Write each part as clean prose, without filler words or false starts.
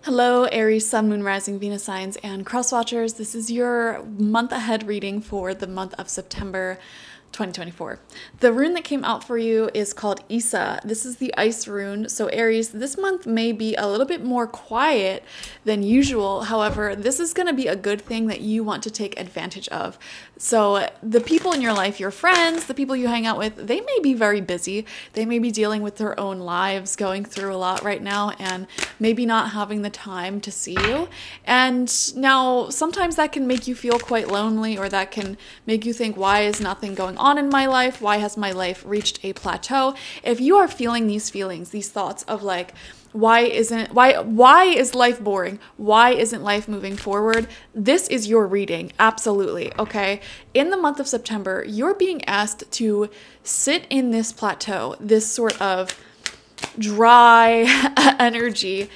Hello, Aries, Sun, Moon, Rising, Venus signs, and cross watchers. This is your month ahead reading for the month of September 2024. The rune that came out for you is called Isa. This is the ice rune. So Aries, this month may be a little bit more quiet than usual. However, this is going to be a good thing that you want to take advantage of. So the people in your life, your friends, the people you hang out with, they may be very busy. They may be dealing with their own lives, going through a lot right now, and maybe not having the time to see you. And now sometimes that can make you feel quite lonely, or that can make you think, why is nothing going on in my life? Why has my life reached a plateau? If you are feeling these feelings, these thoughts of like, why is life boring? Why isn't life moving forward? This is your reading. Absolutely. Okay. In the month of September, you're being asked to sit in this plateau, this sort of dry energy,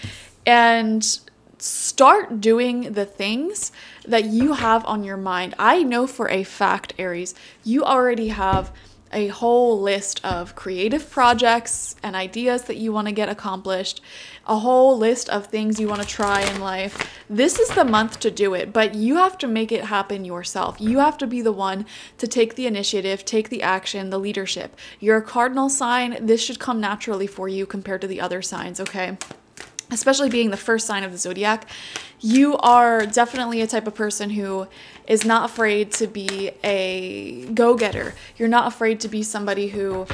and start doing the things that you have on your mind. I know for a fact, Aries, you already have a whole list of creative projects and ideas that you want to get accomplished, a whole list of things you want to try in life. This is the month to do it, but you have to make it happen yourself. You have to be the one to take the initiative, take the action, the leadership. You're a cardinal sign. This should come naturally for you compared to the other signs, okay? Especially being the first sign of the zodiac, you are definitely a type of person who is not afraid to be a go-getter. You're not afraid to be somebody who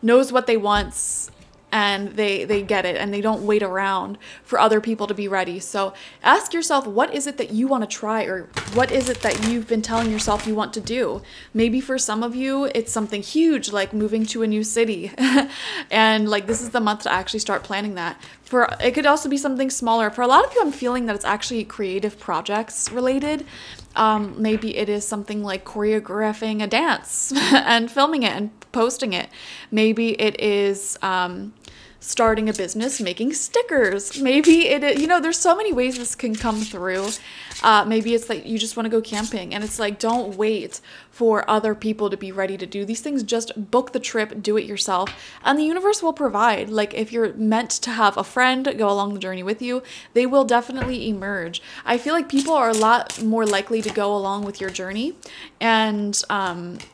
knows what they want and they get it, and they don't wait around for other people to be ready. So ask yourself, what is it that you want to try, or what is it that you've been telling yourself you want to do? Maybe for some of you, it's something huge like moving to a new city. And like this is the month to actually start planning that. It could also be something smaller. For a lot of you, I'm feeling that it's actually creative projects related. Maybe it is something like choreographing a dance and filming it and posting it. Maybe it is starting a business, making stickers. Maybe it is, there's so many ways this can come through. Maybe it's like you just want to go camping, and it's like, don't wait for other people to be ready to do these things. Just book the trip, do it yourself, and the universe will provide. Like if you're meant to have a friend go along the journey with you, they will definitely emerge. I feel like people are a lot more likely to go along with your journey and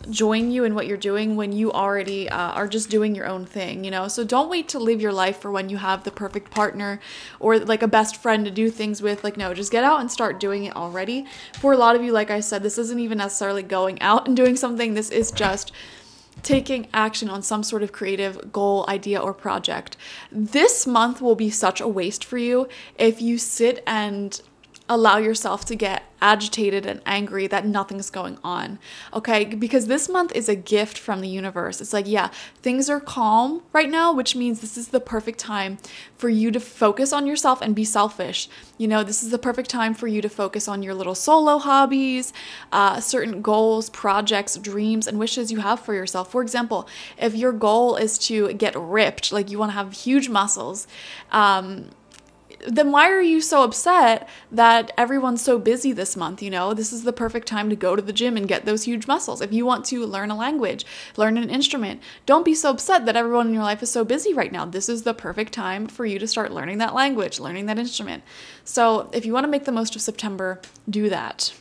join you in what you're doing when you already are just doing your own thing, So don't wait to live your life for when you have the perfect partner or like a best friend to do things with. Like, no, just get out and start doing it already. For a lot of you, like I said, this isn't even necessarily going out and doing something. This is just taking action on some sort of creative goal, idea, or project. This month will be such a waste for you if you sit and allow yourself to get agitated and angry that nothing's going on, okay? Because this month is a gift from the universe. It's like, yeah, things are calm right now, which means this is the perfect time for you to focus on yourself and be selfish. This is the perfect time for you to focus on your little solo hobbies, certain goals, projects, dreams, and wishes you have for yourself. For example, if your goal is to get ripped, like you want to have huge muscles, then why are you so upset that everyone's so busy this month? This is the perfect time to go to the gym and get those huge muscles. If you want to learn a language, learn an instrument, don't be so upset that everyone in your life is so busy right now. This is the perfect time for you to start learning that language, learning that instrument. So if you want to make the most of September, do that.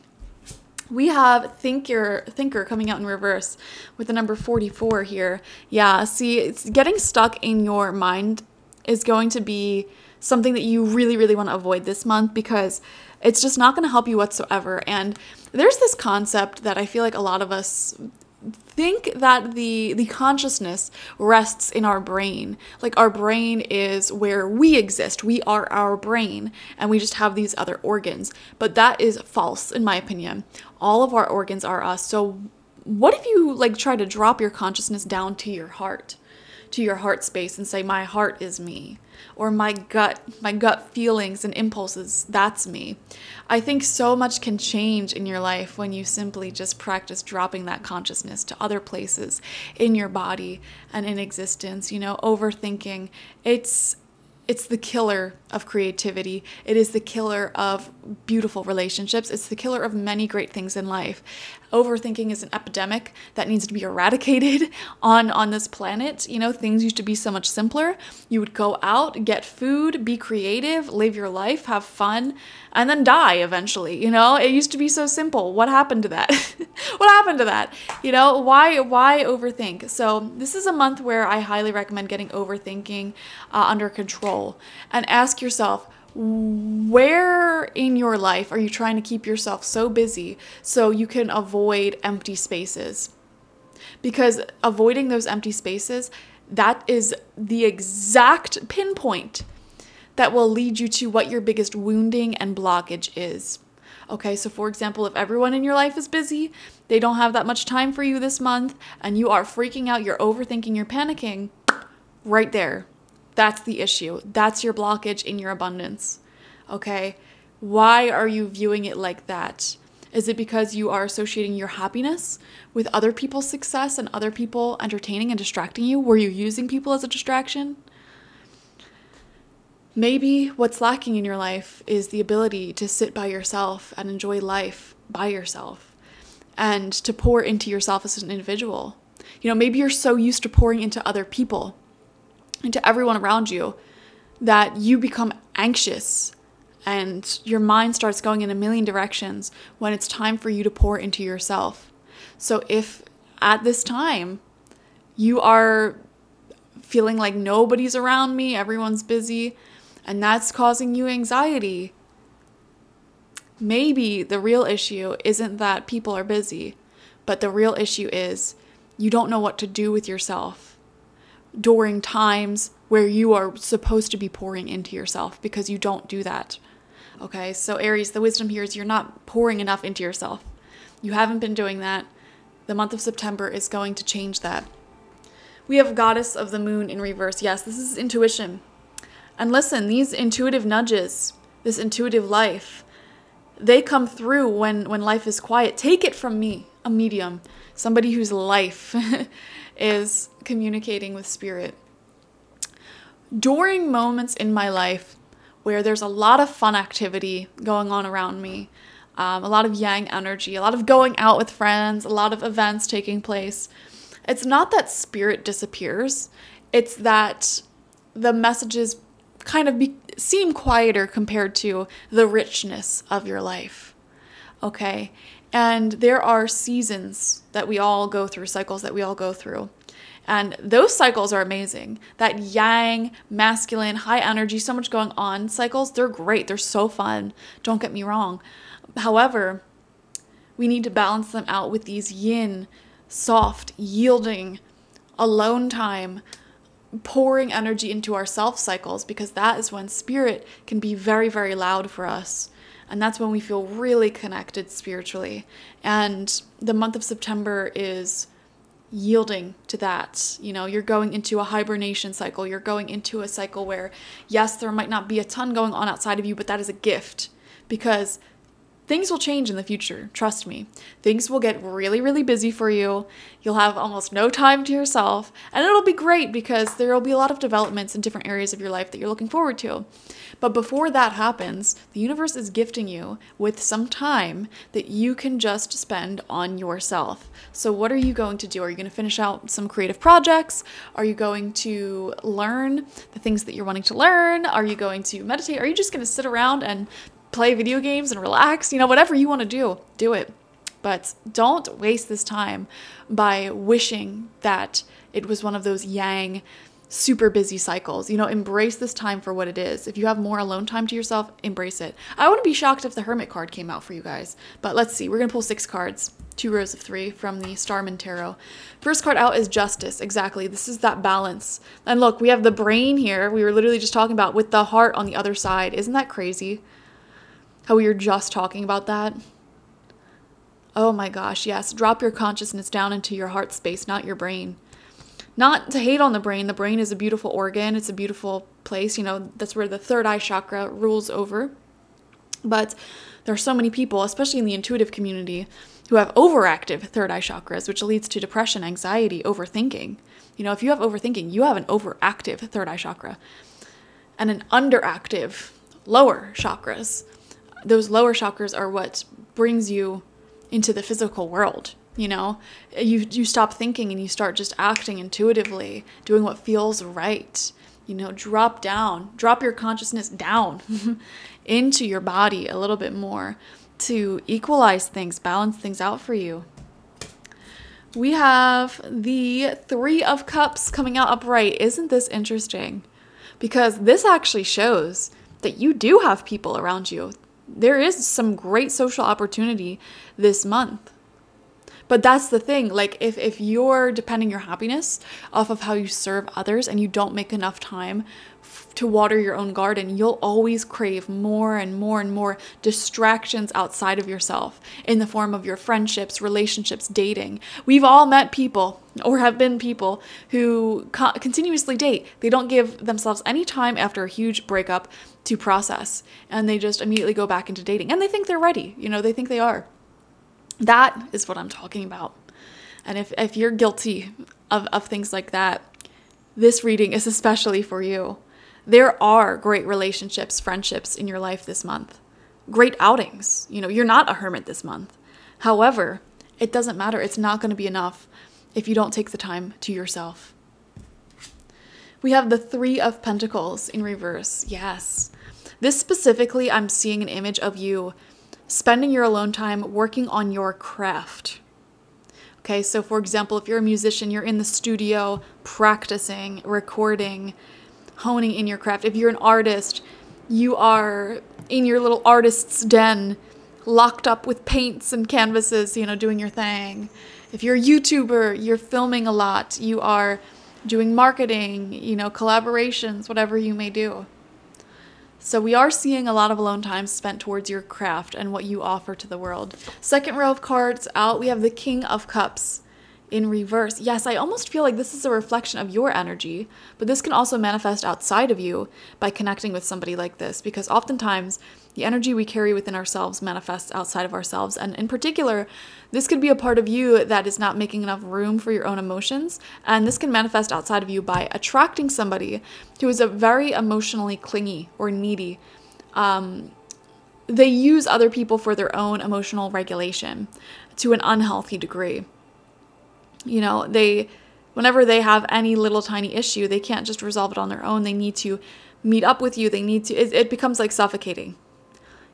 We have Thinker coming out in reverse with the number 44 here. Yeah, see, it's getting stuck in your mind is going to be something that you really, really want to avoid this month, because it's just not going to help you whatsoever. And there's this concept that I feel like a lot of us think that the consciousness rests in our brain. Like our brain is where we exist. We are our brain, and we just have these other organs. But that is false, in my opinion. All of our organs are us. So what if you like try to drop your consciousness down to your heart space, and say, my heart is me, or my gut feelings and impulses, that's me. I think so much can change in your life when you simply just practice dropping that consciousness to other places in your body and in existence. Overthinking, it's the killer of creativity. It is the killer of beautiful relationships. It's the killer of many great things in life. Overthinking is an epidemic that needs to be eradicated on this planet. You know, things used to be so much simpler. You would go out, get food, be creative, live your life, have fun, and then die eventually. You know, it used to be so simple. What happened to that? What happened to that? You know, why overthink? So this is a month where I highly recommend getting overthinking under control, and ask yourself, where in your life are you trying to keep yourself so busy so you can avoid empty spaces? Because avoiding those empty spaces, that is the exact pinpoint that will lead you to what your biggest wounding and blockage is. Okay, so for example, if everyone in your life is busy, they don't have that much time for you this month, and you are freaking out, you're overthinking, you're panicking, right there. That's the issue. That's your blockage in your abundance. Okay? Why are you viewing it like that? Is it because you are associating your happiness with other people's success and other people entertaining and distracting you? Were you using people as a distraction? Maybe what's lacking in your life is the ability to sit by yourself and enjoy life by yourself, and to pour into yourself as an individual. You know, maybe you're so used to pouring into other people, into everyone around you, that you become anxious and your mind starts going in a million directions when it's time for you to pour into yourself. So if at this time you are feeling like nobody's around me, everyone's busy, and that's causing you anxiety, maybe the real issue isn't that people are busy, but the real issue is you don't know what to do with yourself during times where you are supposed to be pouring into yourself, because you don't do that. Okay, so Aries, the wisdom here is you're not pouring enough into yourself. You haven't been doing that. The month of September is going to change that. We have Goddess of the Moon in reverse. Yes, this is intuition. And listen, these intuitive nudges, this intuitive life, they come through when life is quiet. Take it from me, a medium, somebody whose life is communicating with spirit. During moments in my life where there's a lot of fun activity going on around me, a lot of yang energy, a lot of going out with friends, a lot of events taking place, it's not that spirit disappears. It's that the messages kind of seem quieter compared to the richness of your life. Okay? And there are seasons that we all go through, cycles that we all go through. And those cycles are amazing. That yang, masculine, high energy, so much going on cycles, they're great. They're so fun. Don't get me wrong. However, we need to balance them out with these yin, soft, yielding, alone time, pouring energy into our self cycles, because that is when spirit can be very, very loud for us. And that's when we feel really connected spiritually. And the month of September is yielding to that. You know, you're going into a hibernation cycle. You're going into a cycle where, yes, there might not be a ton going on outside of you, but that is a gift, because things will change in the future. Trust me. Things will get really, really busy for you. You'll have almost no time to yourself, and it'll be great because there will be a lot of developments in different areas of your life that you're looking forward to. But before that happens, the universe is gifting you with some time that you can just spend on yourself. So what are you going to do? Are you going to finish out some creative projects? Are you going to learn the things that you're wanting to learn? Are you going to meditate? Are you just going to sit around and play video games and relax? You know, whatever you want to do it. But don't waste this time by wishing that it was one of those yang, super busy cycles. You know, embrace this time for what it is. If you have more alone time to yourself, embrace it. I wouldn't be shocked if the Hermit card came out for you guys. But let's see. We're going to pull 6 cards, 2 rows of 3 from the Starman Tarot. First card out is Justice. Exactly. This is that balance. And look, we have the brain here. We were literally just talking about, with the heart on the other side. Isn't that crazy? How we were just talking about that. Oh my gosh, yes. Drop your consciousness down into your heart space, not your brain. Not to hate on the brain. The brain is a beautiful organ. It's a beautiful place. You know, that's where the third eye chakra rules over. But there are so many people, especially in the intuitive community, who have overactive third eye chakras, which leads to depression, anxiety, overthinking. You know, if you have overthinking, you have an overactive third eye chakra. and an underactive lower chakras. Those lower chakras are what brings you into the physical world. You stop thinking and you start just acting intuitively, doing what feels right. Drop your consciousness down into your body a little bit more to equalize things, balance things out for you. We have the Three of Cups coming out upright. Isn't this interesting? Because this actually shows that you do have people around you. There is some great social opportunity this month. But that's the thing, like if you're depending your happiness off of how you serve others and you don't make enough time to water your own garden, you'll always crave more and more and more distractions outside of yourself in the form of your friendships, relationships, dating. We've all met people or have been people who continuously date. They don't give themselves any time after a huge breakup to process, and they just immediately go back into dating, and they think they're ready. They think they are. That is what I'm talking about. And if you're guilty of things like that, this reading is especially for you. There are great relationships, friendships in your life this month. Great outings. You're not a hermit this month. However, it doesn't matter. It's not going to be enough if you don't take the time to yourself. We have the Three of Pentacles in reverse. Yes. This specifically, I'm seeing an image of you spending your alone time working on your craft. Okay, so for example, if you're a musician, you're in the studio practicing, recording, honing in your craft. If you're an artist, you are in your little artist's den, locked up with paints and canvases, doing your thing. If you're a YouTuber, you're filming a lot. You are doing marketing, collaborations, whatever you may do. So we are seeing a lot of alone time spent towards your craft and what you offer to the world. Second row of cards out, we have the King of Cups in reverse. Yes, I almost feel like this is a reflection of your energy, but this can also manifest outside of you by connecting with somebody like this, because oftentimes the energy we carry within ourselves manifests outside of ourselves. And in particular, this could be a part of you that is not making enough room for your own emotions. And this can manifest outside of you by attracting somebody who is a very emotionally clingy or needy. They use other people for their own emotional regulation to an unhealthy degree. Whenever they have any little tiny issue, they can't just resolve it on their own. They need to meet up with you. It becomes like suffocating.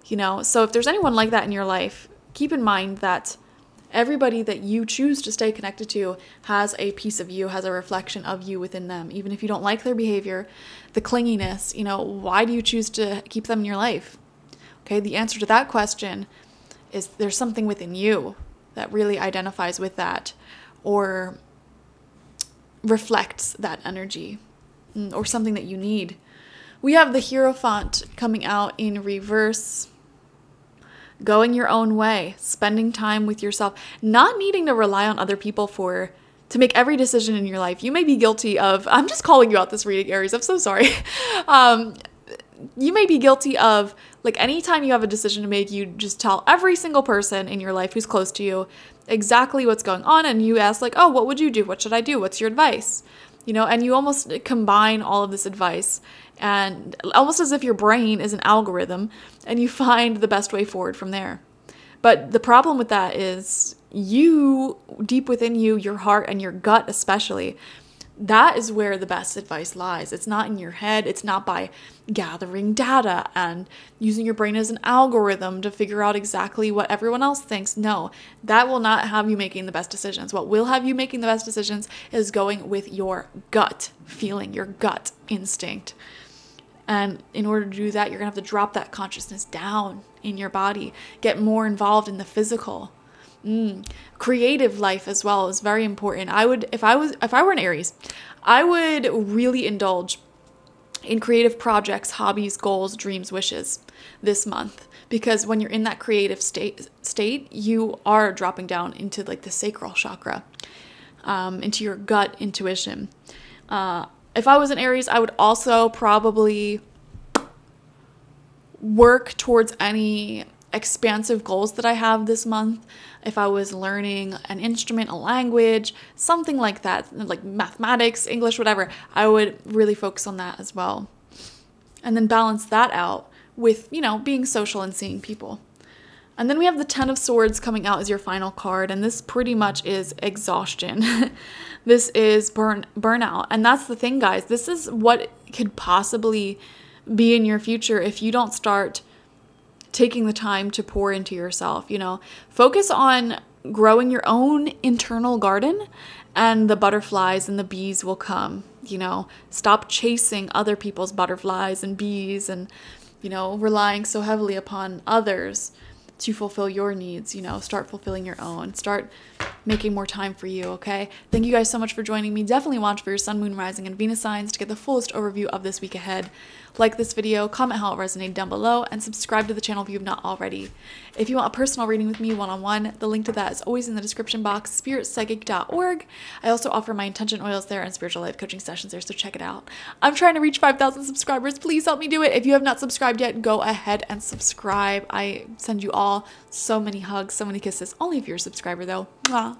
So if there's anyone like that in your life, keep in mind that everybody that you choose to stay connected to has a piece of you, has a reflection of you within them. Even if you don't like their behavior, the clinginess, why do you choose to keep them in your life? Okay, the answer to that question is there's something within you that really identifies with that or reflects that energy or something that you need. We have the Hierophant coming out in reverse. Going your own way, spending time with yourself, not needing to rely on other people to make every decision in your life. You may be guilty of, I'm just calling you out this reading, Aries, I'm so sorry. You may be guilty of, like, anytime you have a decision to make, you just tell every single person in your life who's close to you exactly what's going on, and you ask, like, oh, what would you do? What should I do? What's your advice? And you almost combine all of this advice, and almost as if your brain is an algorithm, and you find the best way forward from there. But the problem with that is you, deep within you, your heart and your gut especially, that is where the best advice lies. It's not in your head. It's not by gathering data and using your brain as an algorithm to figure out exactly what everyone else thinks. No, that will not have you making the best decisions. What will have you making the best decisions is going with your gut feeling, your gut instinct. And in order to do that, you're going to have to drop that consciousness down in your body, get more involved in the physical. Creative life as well is very important. If I were an Aries, I would really indulge in creative projects, hobbies, goals, dreams, wishes this month, because when you're in that creative state, you are dropping down into like the sacral chakra, into your gut intuition. If I was an Aries, I would also probably work towards any expansive goals that I have this month. If I was learning an instrument, a language, something like that, like mathematics, English, whatever, I would really focus on that as well. And then balance that out with, you know, being social and seeing people. And then we have the Ten of Swords coming out as your final card. And this pretty much is exhaustion. This is burnout. And that's the thing, guys. This is what could possibly be in your future if you don't start taking the time to pour into yourself. You know, focus on growing your own internal garden, and the butterflies and the bees will come. You know, stop chasing other people's butterflies and bees and, you know, relying so heavily upon others to fulfill your needs. You know, start fulfilling your own. Start making more time for you, okay? Thank you guys so much for joining me. Definitely watch for your sun, moon, rising, and Venus signs to get the fullest overview of this week ahead. Like this video, comment how it resonated down below, and subscribe to the channel if you have not already. If you want a personal reading with me one-on-one, the link to that is always in the description box, spiritpsychic.org. I also offer my intention oils there and spiritual life coaching sessions there, so check it out. I'm trying to reach 5,000 subscribers. Please help me do it. If you have not subscribed yet, go ahead and subscribe. I send you all so many hugs, so many kisses, only if you're a subscriber though. Mwah.